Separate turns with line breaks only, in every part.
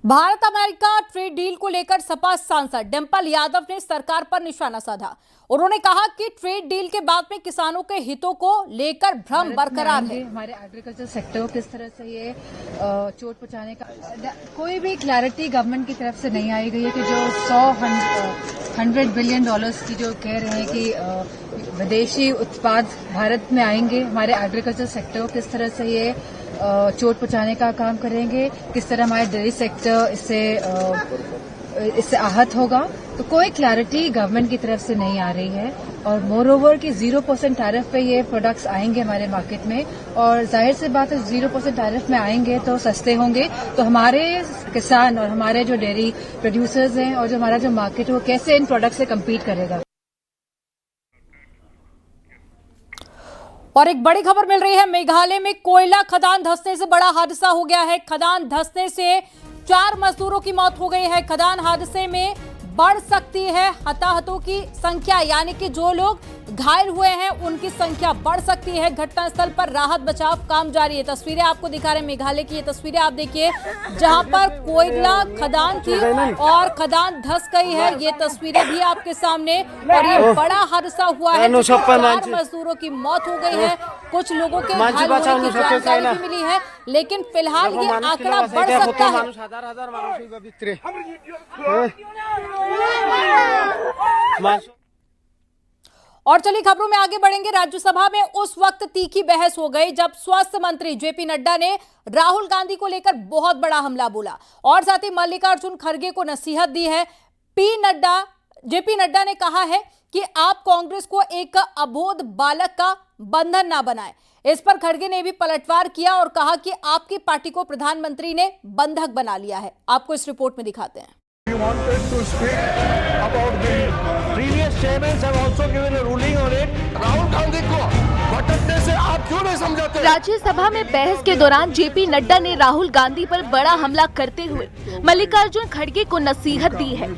Bharat America trade deal को लेकर सपा सांसद डिंपल यादव ने सरकार पर निशाना साधा। उन्होंने कहा कि ट्रेड डील के बाद में किसानों के हितों को लेकर भ्रम बरकरार है। हमारे एग्रीकल्चर सेक्टर को किस तरह से ये चोट पहुंचाने का कोई भी क्लैरिटी गवर्नमेंट की तरफ से नहीं आई गई है कि जो 100 बिलियन डॉलर्स की जो कह रहे हैं कि विदेशी उत्पाद भारत में आएंगे, हमारे एग्रीकल्चर सेक्टर को किस तरह से ये चोट पहुंचाने का काम करेंगे, किस तरह हमारे डेयरी सेक्टर इससे आहत होगा, तो कोई क्लैरिटी गवर्नमेंट की तरफ से नहीं आ रही है। और मोर ओवर कि 0% टैरिफ पे ये प्रोडक्ट्स आएंगे हमारे मार्केट में, और जाहिर सी बात है 0% टैरिफ में आएंगे तो सस्ते होंगे, तो हमारे किसान और हमारे जो डेयरी प्रोड्यूसर्स हैं और जो हमारा जो मार्केट है वो कैसे इन प्रोडक्ट से कम्पीट करेगा। और एक बड़ी खबर मिल रही है, मेघालय में कोयला खदान धंसने से बड़ा हादसा हो गया है। खदान धंसने से 4 मजदूरों की मौत हो गई है। खदान हादसे में बढ़ सकती है हताहतों की संख्या, यानी कि जो लोग घायल हुए हैं उनकी संख्या बढ़ सकती है। घटनास्थल पर राहत बचाव काम जारी है। तस्वीरें आपको दिखा रहे हैं मेघालय की, ये तस्वीरें आप देखिए जहां पर कोयला खदान थी और खदान धंस गई है। ये तस्वीरें भी आपके सामने, और ये बड़ा हादसा हुआ है। 4 मजदूरों की मौत हो गई है, कुछ लोगों के घायल होने की जानकारी भी मिली है, लेकिन फिलहाल ये आंकड़ा बढ़ सकता है। और चलिए खबरों में आगे बढ़ेंगे। राज्यसभा में उस वक्त तीखी बहस हो गई जब स्वास्थ्य मंत्री जेपी नड्डा ने राहुल गांधी को लेकर बहुत बड़ा हमला बोला और साथ ही मल्लिकार्जुन खड़गे को नसीहत दी है। जेपी नड्डा ने कहा है कि आप कांग्रेस को एक अबोध बालक का बंधन ना बनाएं। इस पर खड़गे ने भी पलटवार किया और कहा कि आपकी पार्टी को प्रधानमंत्री ने बंधक बना लिया है। आपको इस रिपोर्ट में दिखाते हैं।
You wanted to speak about the previous chairmen have also given a ruling on it. Rahul Gandhi को भटकने से आप क्यों नहीं समझाते?
राज्यसभा में बहस के दौरान जेपी नड्डा ने राहुल गांधी पर बड़ा हमला करते हुए मल्लिकार्जुन खड़गे को नसीहत दी है।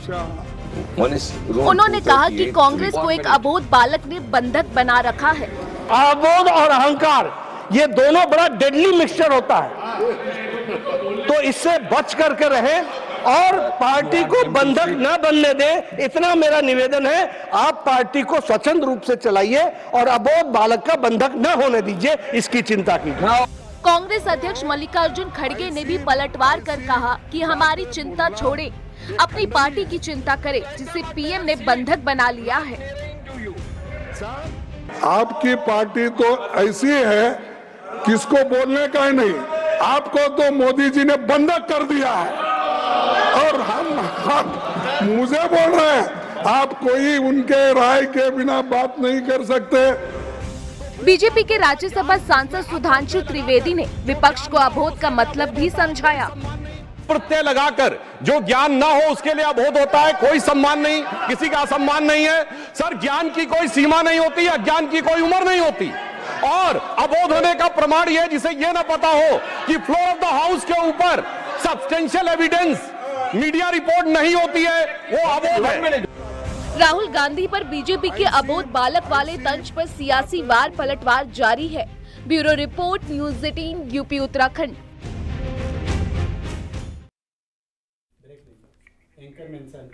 उन्होंने कहा कि कांग्रेस को एक अबोध बालक ने बंधक बना रखा है।
अबोध और अहंकार, ये दोनों बड़ा डेडली मिक्सचर होता है, तो इससे बच करके रहे और पार्टी को बंधक न बनने दे, इतना मेरा निवेदन है। आप पार्टी को स्वतंत्र रूप से चलाइए और अबोध बालक का बंधक न होने दीजिए, इसकी चिंता कीजिए।
कांग्रेस अध्यक्ष मल्लिकार्जुन खड़गे ने भी पलटवार कर कहा कि हमारी चिंता छोड़े, अपनी पार्टी की चिंता करे, जिसे पीएम ने बंधक बना लिया है।
आपकी पार्टी तो ऐसी है किसको बोलने का ही नहीं, आपको तो मोदी जी ने बंधक कर दिया है और हम मुझे बोल रहे हैं, आप कोई उनके राय के बिना बात नहीं कर सकते।
बीजेपी के राज्यसभा सांसद सुधांशु त्रिवेदी ने विपक्ष को अबोध का मतलब भी समझाया।
प्रत्यय लगाकर जो ज्ञान ना हो उसके लिए अबोध होता है। कोई सम्मान नहीं, किसी का असम्मान नहीं है सर। ज्ञान की कोई सीमा नहीं होती, अज्ञान की कोई उम्र नहीं होती। और अबोध होने का प्रमाण ये, जिसे ये ना पता हो कि फ्लोर ऑफ द हाउस के ऊपर सब्सटेंशियल एविडेंस मीडिया रिपोर्ट नहीं होती है, वो अबोध है।
राहुल गांधी पर बीजेपी के अबोध बालक वाले तंज पर सियासी वार पलटवार जारी है। Bureau report, news 18, UP Uttarakhand.
Anchor mention